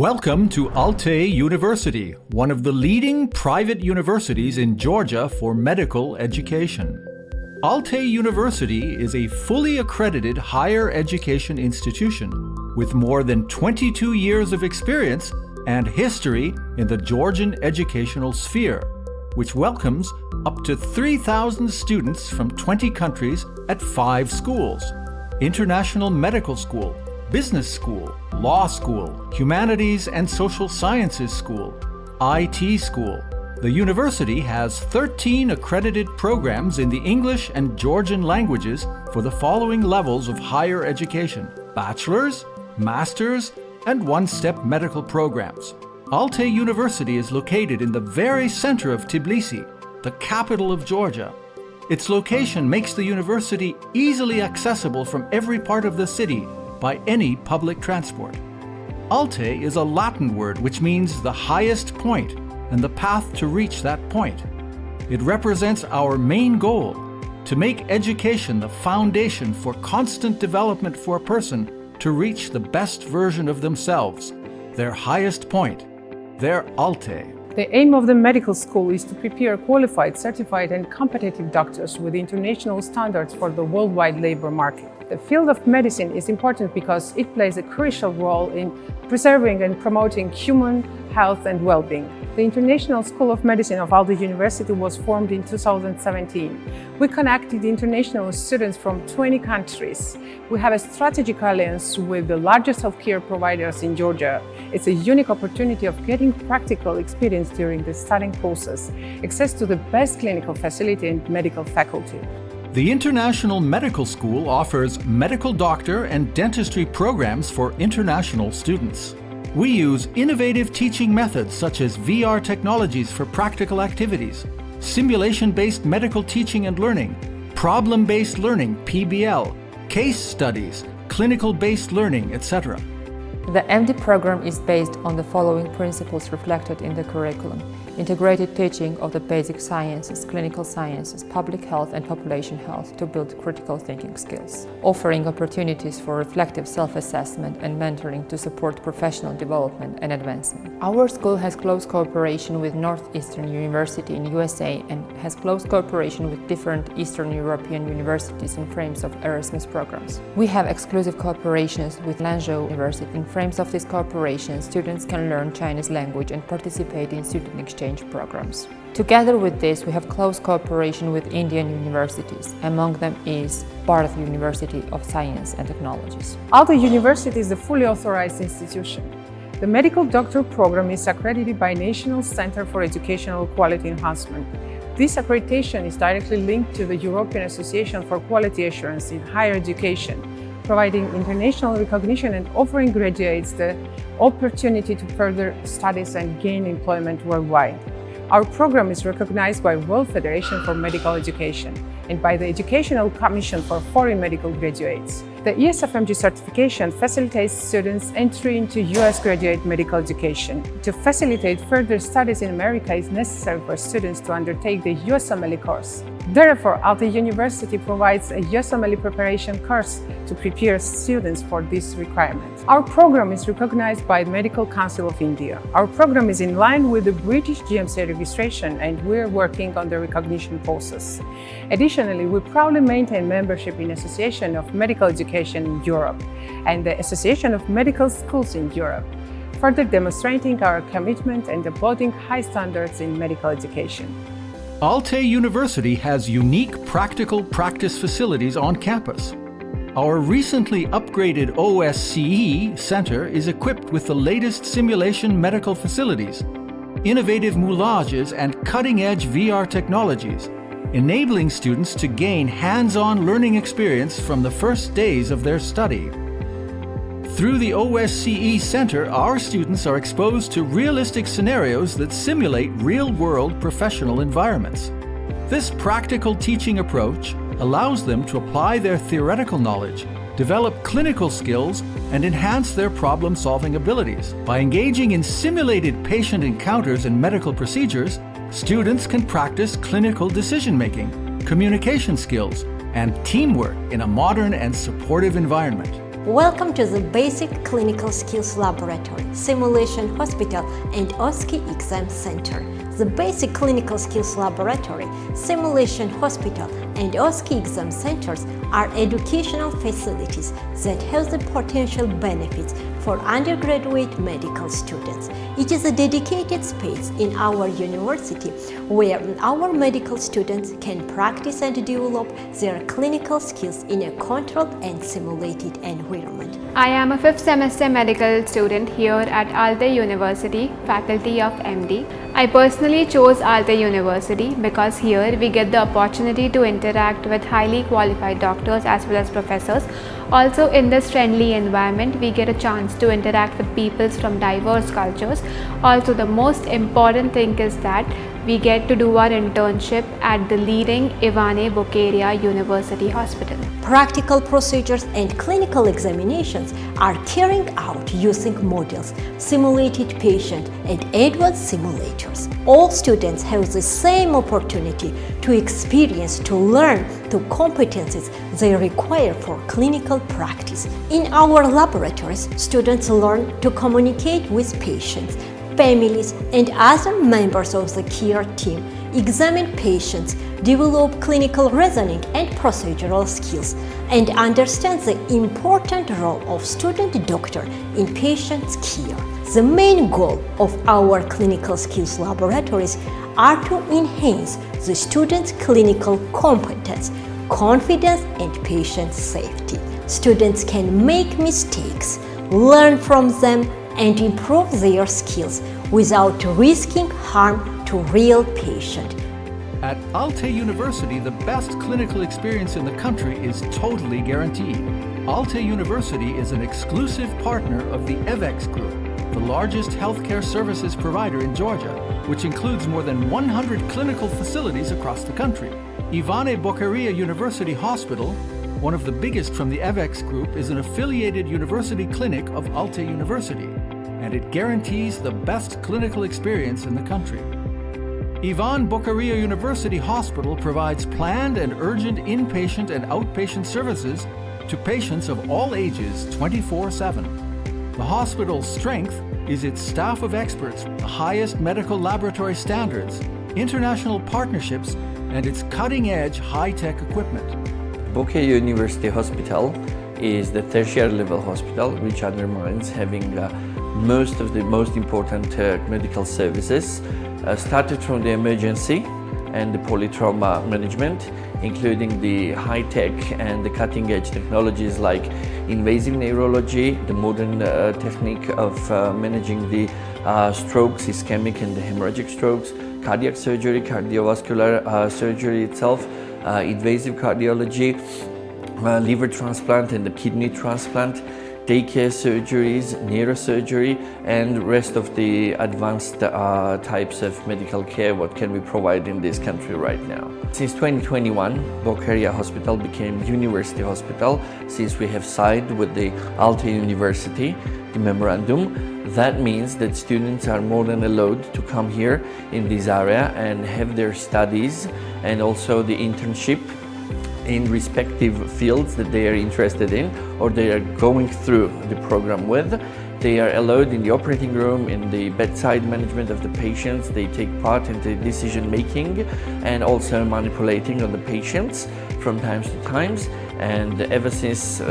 Welcome to Alte University, one of the leading private universities in Georgia for medical education. Alte University is a fully accredited higher education institution with more than 22 years of experience and history in the Georgian educational sphere, which welcomes up to 3,000 students from 20 countries at 5 schools: International Medical School, Business School, Law School, Humanities and Social Sciences School, IT School. The university has 13 accredited programs in the English and Georgian languages for the following levels of higher education: bachelor's, master's, and one-step medical programs. Alte University is located in the very center of Tbilisi, the capital of Georgia. Its location makes the university easily accessible from every part of the city by any public transport. Alte is a Latin word which means the highest point and the path to reach that point. It represents our main goal: to make education the foundation for constant development for a person to reach the best version of themselves, their highest point, their Alte. The aim of the medical school is to prepare qualified, certified and competitive doctors with international standards for the worldwide labor market. The field of medicine is important because it plays a crucial role in preserving and promoting human health and well-being. The International School of Medicine of Alte University was formed in 2017. We connected international students from 20 countries. We have a strategic alliance with the largest healthcare providers in Georgia. It's a unique opportunity of getting practical experience during the studying process, access to the best clinical facility and medical faculty. The International Medical School offers medical doctor and dentistry programs for international students. We use innovative teaching methods such as VR technologies for practical activities, simulation-based medical teaching and learning, problem-based learning (PBL), case studies, clinical-based learning, etc. The MD program is based on the following principles reflected in the curriculum: integrated teaching of the basic sciences, clinical sciences, public health and population health to build critical thinking skills, offering opportunities for reflective self-assessment and mentoring to support professional development and advancement. Our school has close cooperation with Northeastern University in USA and has close cooperation with different Eastern European universities in frames of Erasmus programs. We have exclusive cooperations with Lanzhou University. In frames of this cooperation, students can learn Chinese language and participate in student exchange programs. Together with this, we have close cooperation with Indian universities. Among them is Bharat University of Science and Technologies. Alte University is a fully authorized institution. The medical doctor program is accredited by National Center for Educational Quality Enhancement. This accreditation is directly linked to the European Association for Quality Assurance in Higher Education, providing international recognition and offering graduates the opportunity to further studies and gain employment worldwide. Our program is recognized by World Federation for Medical Education and by the Educational Commission for Foreign Medical Graduates. The ESFMG certification facilitates students' entry into U.S. graduate medical education. To facilitate further studies in America, it is necessary for students to undertake the USMLE course. Therefore, Alte University provides a USMLE preparation course to prepare students for this requirement. Our program is recognized by the Medical Council of India. Our program is in line with the British GMC registration and we're working on the recognition process. Additionally, we proudly maintain membership in Association of Medical Education in Europe and the Association of Medical Schools in Europe, further demonstrating our commitment and upholding high standards in medical education. Alte University has unique practical practice facilities on campus. Our recently upgraded OSCE Center is equipped with the latest simulation medical facilities, innovative moulages and cutting-edge VR technologies, enabling students to gain hands-on learning experience from the first days of their study. Through the OSCE Center, our students are exposed to realistic scenarios that simulate real-world professional environments. This practical teaching approach allows them to apply their theoretical knowledge, develop clinical skills, and enhance their problem-solving abilities. By engaging in simulated patient encounters and medical procedures, students can practice clinical decision-making, communication skills, and teamwork in a modern and supportive environment. Welcome to the Basic Clinical Skills Laboratory, Simulation Hospital and OSCE Exam Center. The Basic Clinical Skills Laboratory, Simulation Hospital and OSCE Exam Centers are educational facilities that have the potential benefits for undergraduate medical students. It is a dedicated space in our university where our medical students can practice and develop their clinical skills in a controlled and simulated environment. I am a 5th semester medical student here at Alte University, Faculty of MD. I personally chose Alte University because here we get the opportunity to interact with highly qualified doctors as well as professors. Also, in this friendly environment, we get a chance to interact with people from diverse cultures. Also, the most important thing is that we get to do our internship at the leading M.B.B.S. University Hospital. Practical procedures and clinical examinations are carried out using models, simulated patient and advanced simulators. All students have the same opportunity to experience, to learn the competencies they require for clinical practice. In our laboratories, students learn to communicate with patients, families, and other members of the care team, examine patients, develop clinical reasoning and procedural skills, and understand the important role of student doctor in patient's care. The main goal of our clinical skills laboratories are to enhance the students' clinical competence, confidence, and patient safety. Students can make mistakes, learn from them, and improve their skills without risking harm to real patient. At Alte University, the best clinical experience in the country is totally guaranteed. Alte University is an exclusive partner of the M.B.B.S. Group, the largest healthcare services provider in Georgia, which includes more than 100 clinical facilities across the country. Ivane Bocaria University Hospital, one of the biggest from the M.B.B.S. Group, is an affiliated university clinic of Alte University, and it guarantees the best clinical experience in the country. Ivane Bocaria University Hospital provides planned and urgent inpatient and outpatient services to patients of all ages 24/7. The hospital's strength is its staff of experts, the highest medical laboratory standards, international partnerships, and its cutting-edge high-tech equipment. Bocaria University Hospital is the tertiary level hospital, which undermines having most of the most important medical services, started from the emergency and the polytrauma management, including the high-tech and the cutting-edge technologies like invasive neurology, the modern technique of managing the strokes, ischemic and the hemorrhagic strokes, cardiac surgery, cardiovascular surgery itself, invasive cardiology, liver transplant and the kidney transplant, daycare surgeries, neurosurgery, and rest of the advanced types of medical care what can we provide in this country right now. Since 2021, Bocaria Hospital became University Hospital since we have signed with the Alte University, the memorandum. That means that students are more than allowed to come here in this area and have their studies and also the internship in respective fields that they are interested in or they are going through the program with. They are allowed in the operating room, in the bedside management of the patients. They take part in the decision making and also manipulating on the patients from times to times. And ever since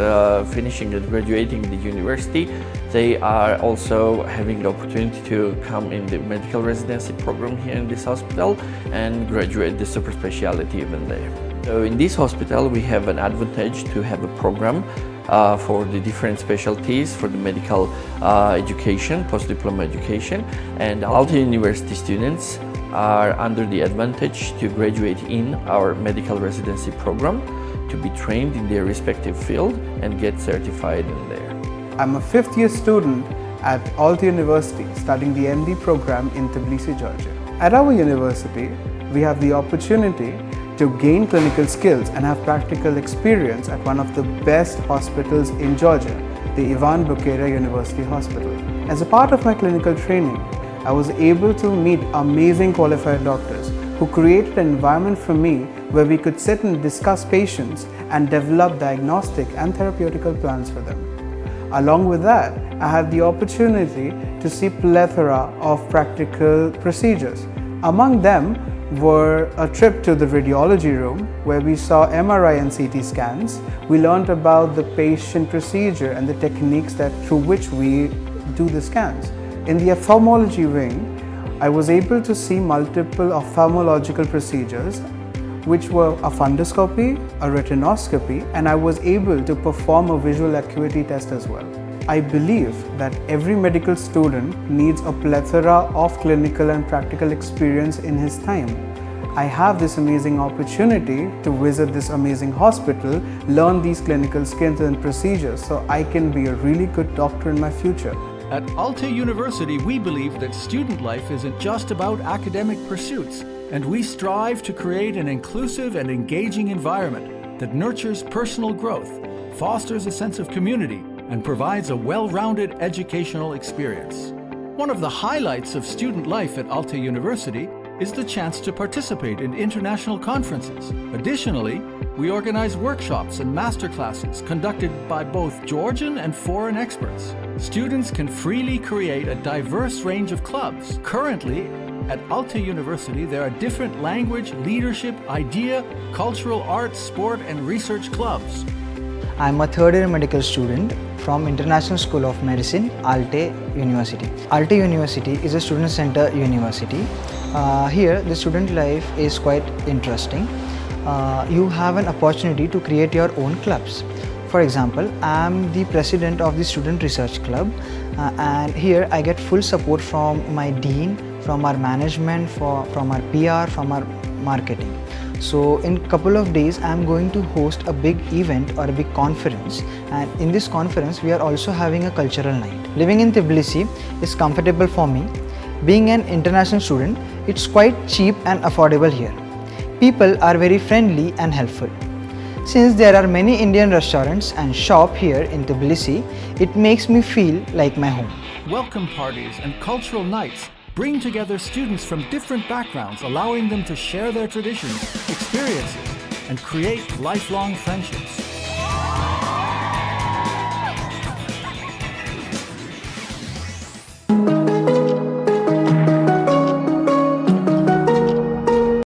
finishing and graduating the university, they are also having the opportunity to come in the medical residency program here in this hospital and graduate the super specialty even there. So in this hospital, we have an advantage to have a program for the different specialties for the medical education, post-diploma education, and Alte University students are under the advantage to graduate in our medical residency program, to be trained in their respective field and get certified in there. I'm a 5th year student at Alte University studying the MD program in Tbilisi, Georgia. At our university, we have the opportunity to gain clinical skills and have practical experience at one of the best hospitals in Georgia, the Ivane Bocaria University Hospital. As a part of my clinical training, I was able to meet amazing qualified doctors who created an environment for me where we could sit and discuss patients and develop diagnostic and therapeutical plans for them. Along with that, I had the opportunity to see plethora of practical procedures. Among them were a trip to the radiology room where we saw MRI and CT scans. We learned about the patient procedure and the techniques through which we do the scans. In the ophthalmology wing, I was able to see multiple ophthalmological procedures, which were a fundoscopy, a retinoscopy, and I was able to perform a visual acuity test as well. I believe that every medical student needs a plethora of clinical and practical experience in his time. I have this amazing opportunity to visit this amazing hospital, learn these clinical skills and procedures so I can be a really good doctor in my future. At Alte University, we believe that student life isn't just about academic pursuits, and we strive to create an inclusive and engaging environment that nurtures personal growth, fosters a sense of community, and provides a well-rounded educational experience. One of the highlights of student life at Alte University is the chance to participate in international conferences. Additionally, we organize workshops and masterclasses conducted by both Georgian and foreign experts. Students can freely create a diverse range of clubs. Currently, at Alte University, there are different language, leadership, idea, cultural arts, sport, and research clubs. I am a third year medical student from International School of Medicine, Alte University. Alte University is a student-centered university. Here, the student life is quite interesting. You have an opportunity to create your own clubs. For example, I am the president of the Student Research Club, and here I get full support from my dean, from our management, from our PR, from our marketing. So in a couple of days, I am going to host a big event or a big conference, and in this conference, we are also having a cultural night. Living in Tbilisi is comfortable for me. Being an international student, it's quite cheap and affordable here. People are very friendly and helpful. Since there are many Indian restaurants and shops here in Tbilisi, it makes me feel like my home. Welcome parties and cultural nights bring together students from different backgrounds, allowing them to share their traditions, experiences, and create lifelong friendships.